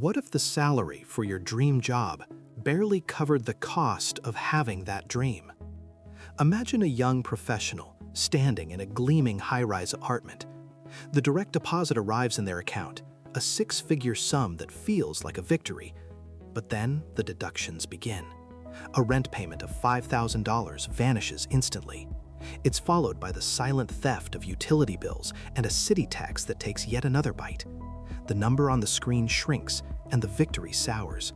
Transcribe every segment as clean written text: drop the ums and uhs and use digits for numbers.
What if the salary for your dream job barely covered the cost of having that dream? Imagine a young professional standing in a gleaming high-rise apartment. The direct deposit arrives in their account, a six-figure sum that feels like a victory. But then the deductions begin. A rent payment of $5,000 vanishes instantly. It's followed by the silent theft of utility bills and a city tax that takes yet another bite. The number on the screen shrinks and the victory sours.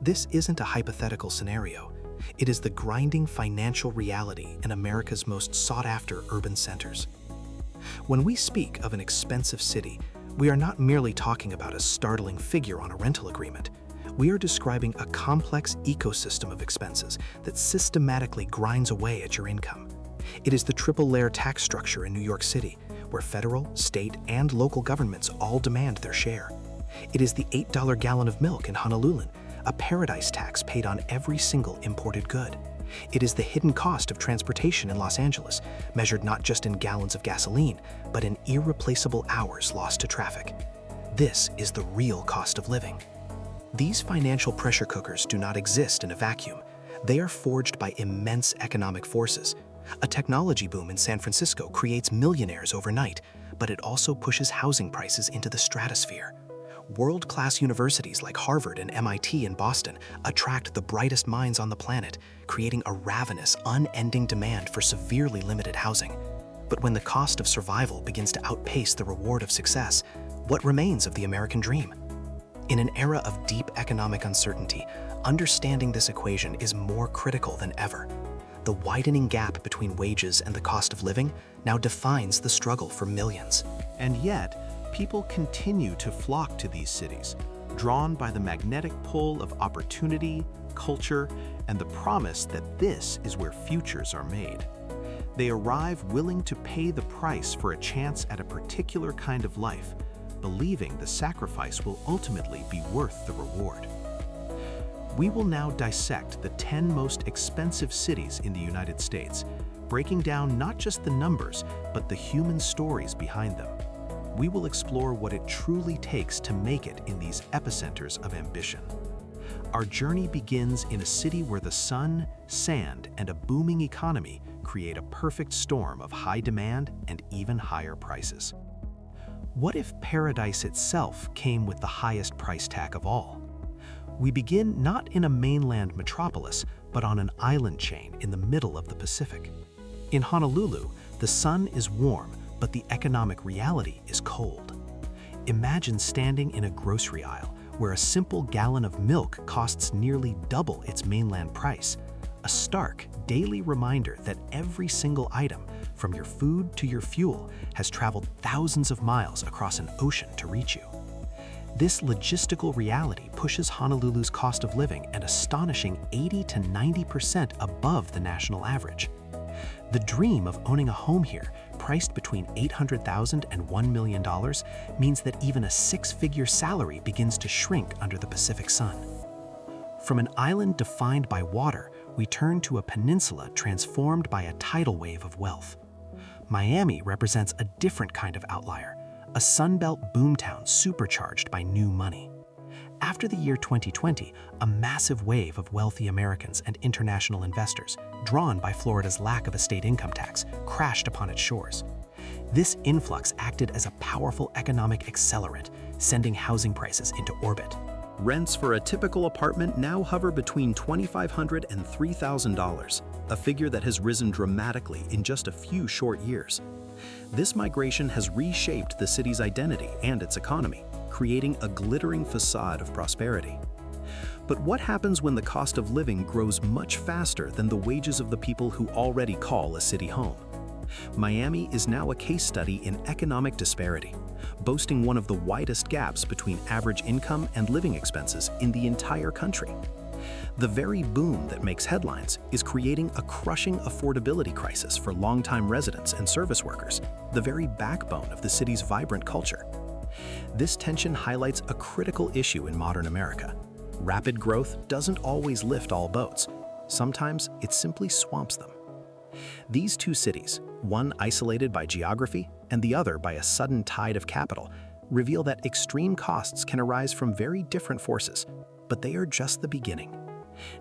This isn't a hypothetical scenario. It is the grinding financial reality in America's most sought-after urban centers. When we speak of an expensive city, we are not merely talking about a startling figure on a rental agreement. We are describing a complex ecosystem of expenses that systematically grinds away at your income. It is the triple-layer tax structure in New York City, where federal, state, and local governments all demand their share. It is the $8 gallon of milk in Honolulu, a paradise tax paid on every single imported good. It is the hidden cost of transportation in Los Angeles, measured not just in gallons of gasoline, but in irreplaceable hours lost to traffic. This is the real cost of living. These financial pressure cookers do not exist in a vacuum. They are forged by immense economic forces. A technology boom in San Francisco creates millionaires overnight, but it also pushes housing prices into the stratosphere. World-class universities like Harvard and MIT in Boston attract the brightest minds on the planet, creating a ravenous, unending demand for severely limited housing. But when the cost of survival begins to outpace the reward of success, what remains of the American dream? In an era of deep economic uncertainty, understanding this equation is more critical than ever. The widening gap between wages and the cost of living now defines the struggle for millions. And yet, people continue to flock to these cities, drawn by the magnetic pull of opportunity, culture, and the promise that this is where futures are made. They arrive willing to pay the price for a chance at a particular kind of life, believing the sacrifice will ultimately be worth the reward. We will now dissect the 10 most expensive cities in the United States, breaking down not just the numbers, but the human stories behind them. We will explore what it truly takes to make it in these epicenters of ambition. Our journey begins in a city where the sun, sand, and a booming economy create a perfect storm of high demand and even higher prices. What if paradise itself came with the highest price tag of all? We begin not in a mainland metropolis, but on an island chain in the middle of the Pacific. In Honolulu, the sun is warm, but the economic reality is cold. Imagine standing in a grocery aisle where a simple gallon of milk costs nearly double its mainland price, a stark, daily reminder that every single item, from your food to your fuel, has traveled thousands of miles across an ocean to reach you. This logistical reality pushes Honolulu's cost of living an astonishing 80 to 90% above the national average. The dream of owning a home here, priced between $800,000 and $1 million, means that even a six-figure salary begins to shrink under the Pacific sun. From an island defined by water, we turn to a peninsula transformed by a tidal wave of wealth. Miami represents a different kind of outlier, a Sunbelt boomtown supercharged by new money. After the year 2020, a massive wave of wealthy Americans and international investors, drawn by Florida's lack of a state income tax, crashed upon its shores. This influx acted as a powerful economic accelerant, sending housing prices into orbit. Rents for a typical apartment now hover between $2,500 and $3,000, a figure that has risen dramatically in just a few short years. This migration has reshaped the city's identity and its economy, creating a glittering facade of prosperity. But what happens when the cost of living grows much faster than the wages of the people who already call a city home? Miami is now a case study in economic disparity, boasting one of the widest gaps between average income and living expenses in the entire country. The very boom that makes headlines is creating a crushing affordability crisis for longtime residents and service workers, the very backbone of the city's vibrant culture. This tension highlights a critical issue in modern America. Rapid growth doesn't always lift all boats. Sometimes it simply swamps them. These two cities, one isolated by geography and the other by a sudden tide of capital, reveal that extreme costs can arise from very different forces, but they are just the beginning.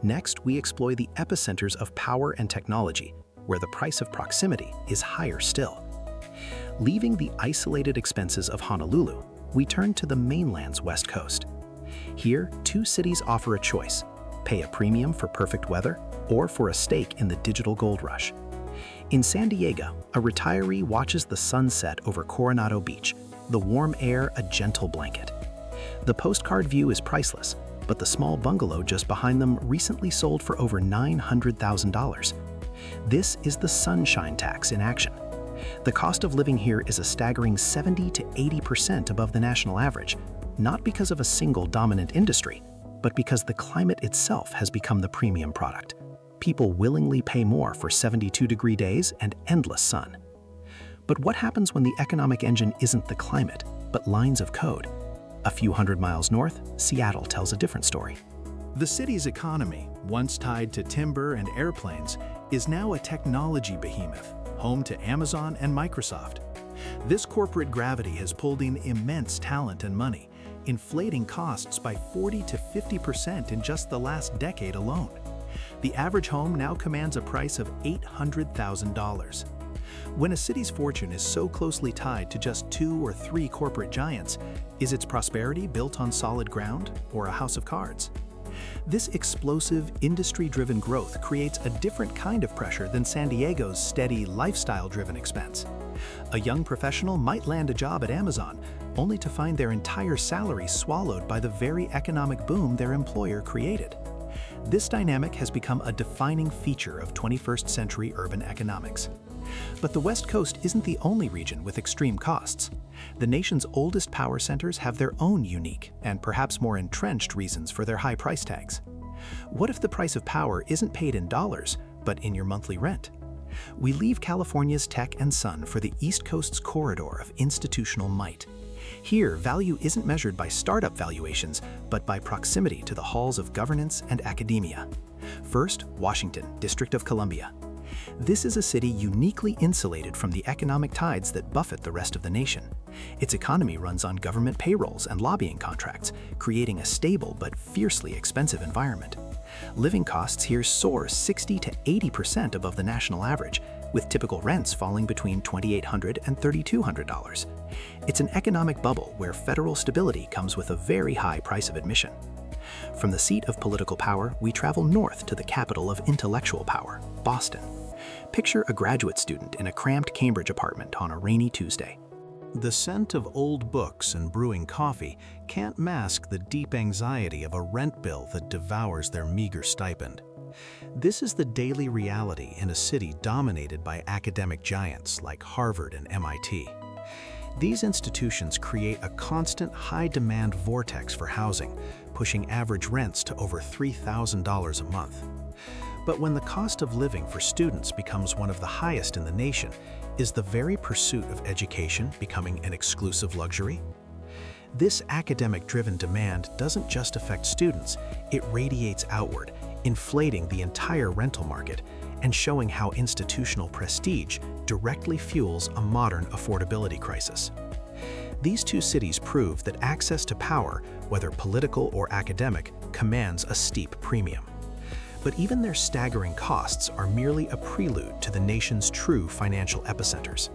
Next, we explore the epicenters of power and technology, where the price of proximity is higher still. Leaving the isolated expenses of Honolulu, we turn to the mainland's west coast. Here, two cities offer a choice: pay a premium for perfect weather or for a stake in the digital gold rush. In San Diego, a retiree watches the sunset over Coronado Beach, the warm air a gentle blanket. The postcard view is priceless, but the small bungalow just behind them recently sold for over $900,000. This is the sunshine tax in action. The cost of living here is a staggering 70 to 80% above the national average, not because of a single dominant industry, but because the climate itself has become the premium product. People willingly pay more for 72-degree days and endless sun. But what happens when the economic engine isn't the climate, but lines of code? A few hundred miles north, Seattle tells a different story. The city's economy, once tied to timber and airplanes, is now a technology behemoth, home to Amazon and Microsoft. This corporate gravity has pulled in immense talent and money, inflating costs by 40 to 50% in just the last decade alone. The average home now commands a price of $800,000. When a city's fortune is so closely tied to just 2 or 3 corporate giants, is its prosperity built on solid ground or a house of cards? This explosive, industry-driven growth creates a different kind of pressure than San Diego's steady, lifestyle-driven expense. A young professional might land a job at Amazon, only to find their entire salary swallowed by the very economic boom their employer created. This dynamic has become a defining feature of 21st century urban economics. But the West Coast isn't the only region with extreme costs. The nation's oldest power centers have their own unique and perhaps more entrenched reasons for their high price tags. What if the price of power isn't paid in dollars, but in your monthly rent? We leave California's tech and sun for the East Coast's corridor of institutional might. Here, value isn't measured by startup valuations, but by proximity to the halls of governance and academia. First, Washington, District of Columbia. This is a city uniquely insulated from the economic tides that buffet the rest of the nation. Its economy runs on government payrolls and lobbying contracts, creating a stable but fiercely expensive environment. Living costs here soar 60 to 80% above the national average, with typical rents falling between $2,800 and $3,200. It's an economic bubble where federal stability comes with a very high price of admission. From the seat of political power, we travel north to the capital of intellectual power, Boston. Picture a graduate student in a cramped Cambridge apartment on a rainy Tuesday. The scent of old books and brewing coffee can't mask the deep anxiety of a rent bill that devours their meager stipend. This is the daily reality in a city dominated by academic giants like Harvard and MIT. These institutions create a constant high-demand vortex for housing, pushing average rents to over $3,000 a month. But when the cost of living for students becomes one of the highest in the nation, is the very pursuit of education becoming an exclusive luxury? This academic-driven demand doesn't just affect students, it radiates outward, inflating the entire rental market and showing how institutional prestige directly fuels a modern affordability crisis. These two cities prove that access to power, whether political or academic, commands a steep premium. But even their staggering costs are merely a prelude to the nation's true financial epicenters.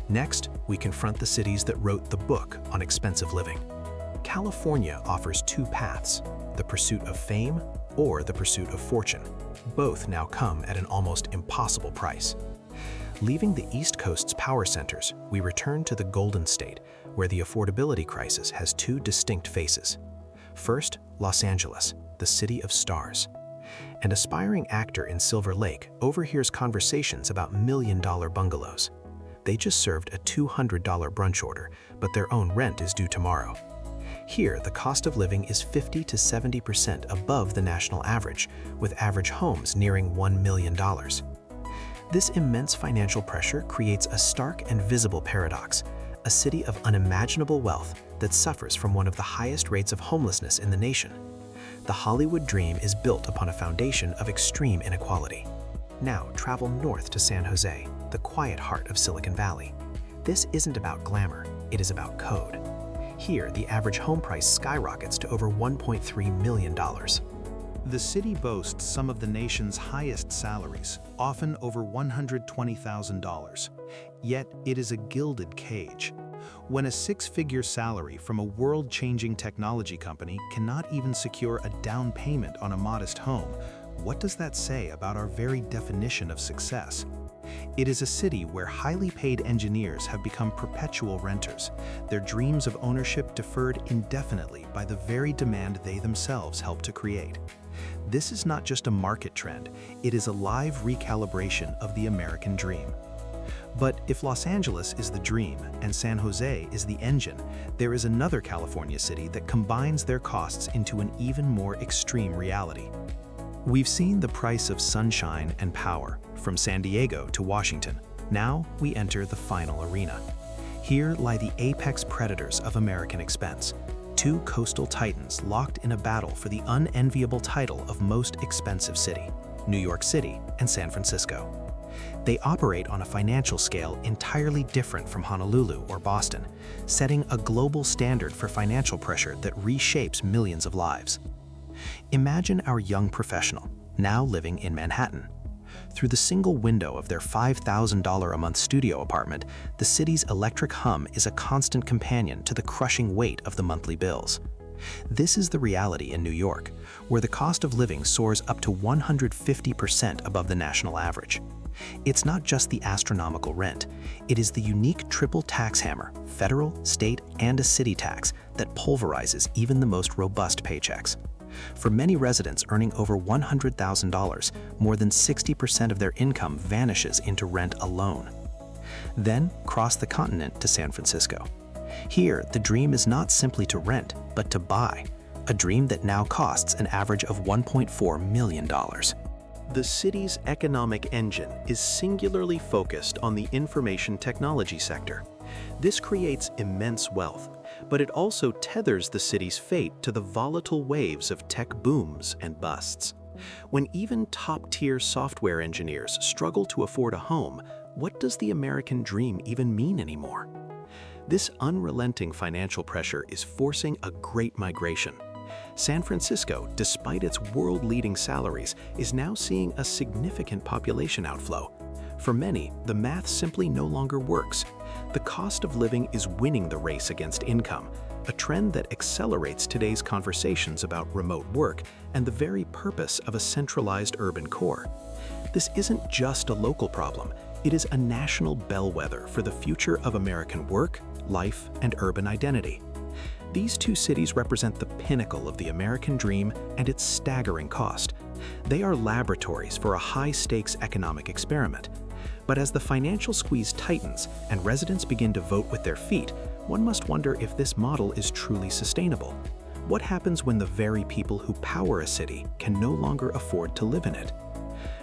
Next, we confront the cities that wrote the book on expensive living. California offers two paths: the pursuit of fame or the pursuit of fortune. Both now come at an almost impossible price. Leaving the East Coast's power centers, we return to the Golden State, where the affordability crisis has two distinct faces. First, Los Angeles, the city of stars. An aspiring actor in Silver Lake overhears conversations about million-dollar bungalows. They just served a $200 brunch order, but their own rent is due tomorrow. Here, the cost of living is 50 to 70% above the national average, with average homes nearing $1 million. This immense financial pressure creates a stark and visible paradox, a city of unimaginable wealth that suffers from one of the highest rates of homelessness in the nation. The Hollywood dream is built upon a foundation of extreme inequality. Now travel north to San Jose, the quiet heart of Silicon Valley. This isn't about glamour, it is about code. Here, the average home price skyrockets to over $1.3 million. The city boasts some of the nation's highest salaries, often over $120,000. Yet it is a gilded cage. When a six-figure salary from a world-changing technology company cannot even secure a down payment on a modest home, what does that say about our very definition of success? It is a city where highly paid engineers have become perpetual renters, their dreams of ownership deferred indefinitely by the very demand they themselves help to create. This is not just a market trend, it is a live recalibration of the American dream. But if Los Angeles is the dream and San Jose is the engine, there is another California city that combines their costs into an even more extreme reality. We've seen the price of sunshine and power, from San Diego to Washington. Now we enter the final arena. Here lie the apex predators of American expense, two coastal titans locked in a battle for the unenviable title of most expensive city, New York City and San Francisco. They operate on a financial scale entirely different from Honolulu or Boston, setting a global standard for financial pressure that reshapes millions of lives. Imagine our young professional, now living in Manhattan. Through the single window of their $5,000 a month studio apartment, the city's electric hum is a constant companion to the crushing weight of the monthly bills. This is the reality in New York, where the cost of living soars up to 150% above the national average. It's not just the astronomical rent, it is the unique triple tax hammer, federal, state, and a city tax, that pulverizes even the most robust paychecks. For many residents earning over $100,000, more than 60% of their income vanishes into rent alone. Then cross the continent to San Francisco. Here, the dream is not simply to rent, but to buy, a dream that now costs an average of $1.4 million. The city's economic engine is singularly focused on the information technology sector. This creates immense wealth, but it also tethers the city's fate to the volatile waves of tech booms and busts. When even top-tier software engineers struggle to afford a home, what does the American dream even mean anymore? This unrelenting financial pressure is forcing a great migration. San Francisco, despite its world-leading salaries, is now seeing a significant population outflow. For many, the math simply no longer works. The cost of living is winning the race against income, a trend that accelerates today's conversations about remote work and the very purpose of a centralized urban core. This isn't just a local problem, it is a national bellwether for the future of American work, life, and urban identity. These two cities represent the pinnacle of the American dream and its staggering cost. They are laboratories for a high-stakes economic experiment. But as the financial squeeze tightens and residents begin to vote with their feet, one must wonder if this model is truly sustainable. What happens when the very people who power a city can no longer afford to live in it?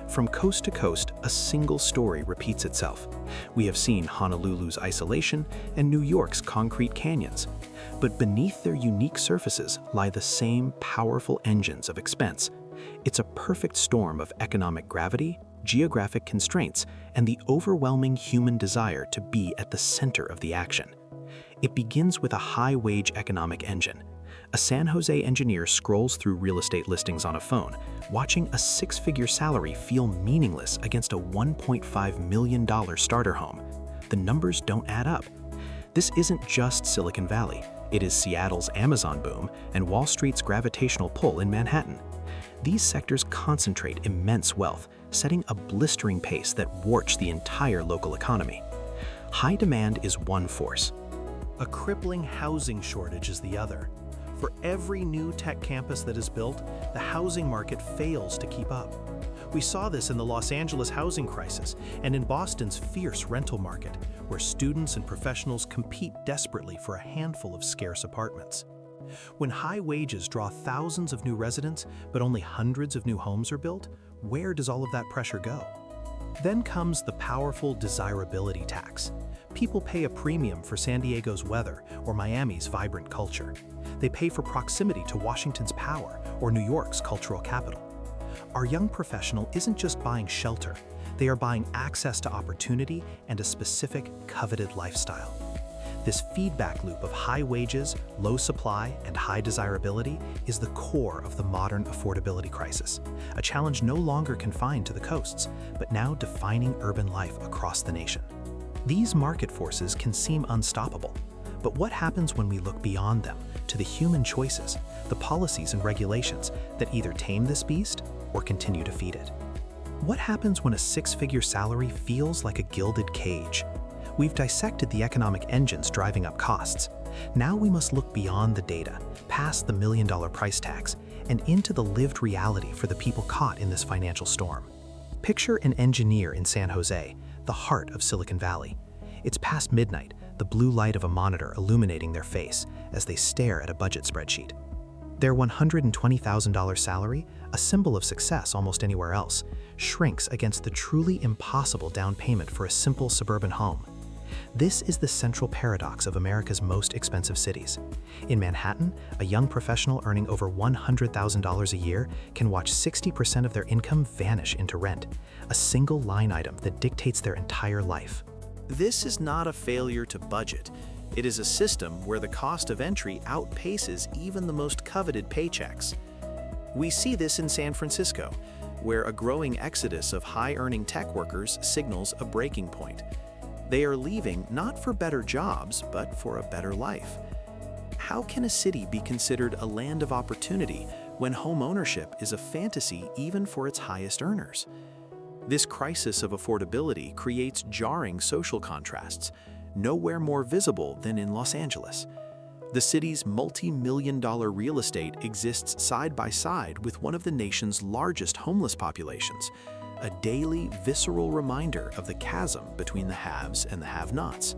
From coast to coast, a single story repeats itself. We have seen Honolulu's isolation and New York's concrete canyons. But beneath their unique surfaces lie the same powerful engines of expense. It's a perfect storm of economic gravity, geographic constraints, and the overwhelming human desire to be at the center of the action. It begins with a high-wage economic engine. A San Jose engineer scrolls through real estate listings on a phone, watching a six-figure salary feel meaningless against a $1.5 million starter home. The numbers don't add up. This isn't just Silicon Valley. It is Seattle's Amazon boom and Wall Street's gravitational pull in Manhattan. These sectors concentrate immense wealth, setting a blistering pace that warps the entire local economy. High demand is one force. A crippling housing shortage is the other. For every new tech campus that is built, the housing market fails to keep up. We saw this in the Los Angeles housing crisis and in Boston's fierce rental market, where students and professionals compete desperately for a handful of scarce apartments. When high wages draw thousands of new residents, but only hundreds of new homes are built, where does all of that pressure go? Then comes the powerful desirability tax. People pay a premium for San Diego's weather or Miami's vibrant culture. They pay for proximity to Washington's power or New York's cultural capital. Our young professional isn't just buying shelter, they are buying access to opportunity and a specific, coveted lifestyle. This feedback loop of high wages, low supply, and high desirability is the core of the modern affordability crisis, a challenge no longer confined to the coasts, but now defining urban life across the nation. These market forces can seem unstoppable, but what happens when we look beyond them to the human choices, the policies and regulations that either tame this beast or continue to feed it? What happens when a six-figure salary feels like a gilded cage? We've dissected the economic engines driving up costs. Now we must look beyond the data, past the million-dollar price tags, and into the lived reality for the people caught in this financial storm. Picture an engineer in San Jose, the heart of Silicon Valley. It's past midnight, the blue light of a monitor illuminating their face as they stare at a budget spreadsheet. Their $120,000 salary, a symbol of success almost anywhere else, shrinks against the truly impossible down payment for a simple suburban home. This is the central paradox of America's most expensive cities. In Manhattan, a young professional earning over $100,000 a year can watch 60% of their income vanish into rent, a single line item that dictates their entire life. This is not a failure to budget. It is a system where the cost of entry outpaces even the most coveted paychecks. We see this in San Francisco, where a growing exodus of high-earning tech workers signals a breaking point. They are leaving not for better jobs, but for a better life. How can a city be considered a land of opportunity when home ownership is a fantasy even for its highest earners? This crisis of affordability creates jarring social contrasts, nowhere more visible than in Los Angeles. The city's multi-million-dollar real estate exists side by side with one of the nation's largest homeless populations, a daily, visceral reminder of the chasm between the haves and the have-nots.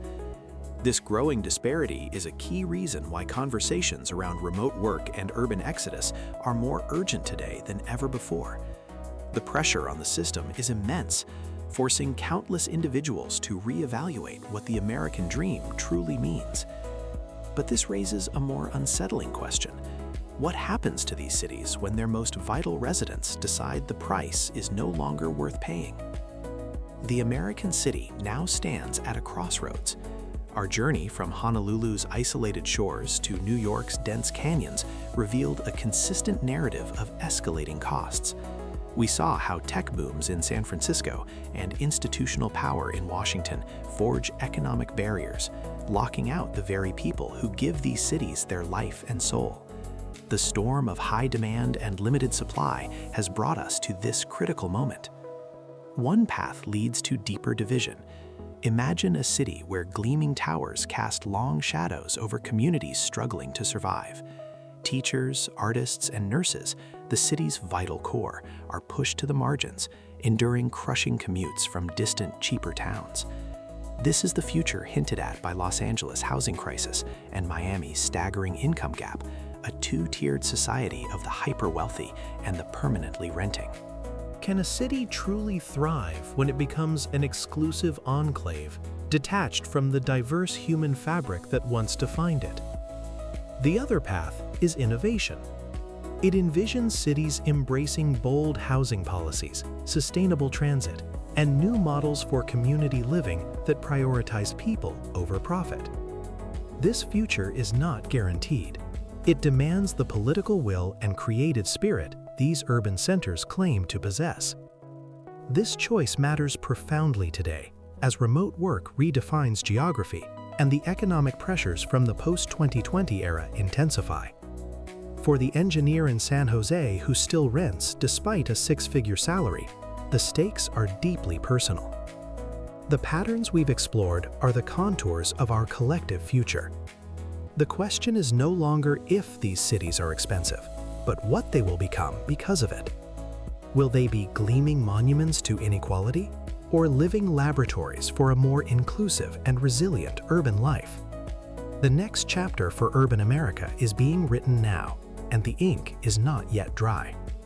This growing disparity is a key reason why conversations around remote work and urban exodus are more urgent today than ever before. The pressure on the system is immense, forcing countless individuals to reevaluate what the American dream truly means. But this raises a more unsettling question. What happens to these cities when their most vital residents decide the price is no longer worth paying? The American city now stands at a crossroads. Our journey from Honolulu's isolated shores to New York's dense canyons revealed a consistent narrative of escalating costs. We saw how tech booms in San Francisco and institutional power in Washington forge economic barriers, locking out the very people who give these cities their life and soul. The storm of high demand and limited supply has brought us to this critical moment. One path leads to deeper division. Imagine a city where gleaming towers cast long shadows over communities struggling to survive. Teachers, artists, and nurses, the city's vital core, are pushed to the margins, enduring crushing commutes from distant, cheaper towns. This is the future hinted at by Los Angeles' housing crisis and Miami's staggering income gap, a two-tiered society of the hyper-wealthy and the permanently renting. Can a city truly thrive when it becomes an exclusive enclave, detached from the diverse human fabric that once defined it? The other path is innovation. It envisions cities embracing bold housing policies, sustainable transit, and new models for community living that prioritize people over profit. This future is not guaranteed. It demands the political will and creative spirit these urban centers claim to possess. This choice matters profoundly today, as remote work redefines geography and the economic pressures from the post-2020 era intensify. For the engineer in San Jose who still rents despite a six-figure salary, the stakes are deeply personal. The patterns we've explored are the contours of our collective future. The question is no longer if these cities are expensive, but what they will become because of it. Will they be gleaming monuments to inequality, or living laboratories for a more inclusive and resilient urban life? The next chapter for urban America is being written now, and the ink is not yet dry.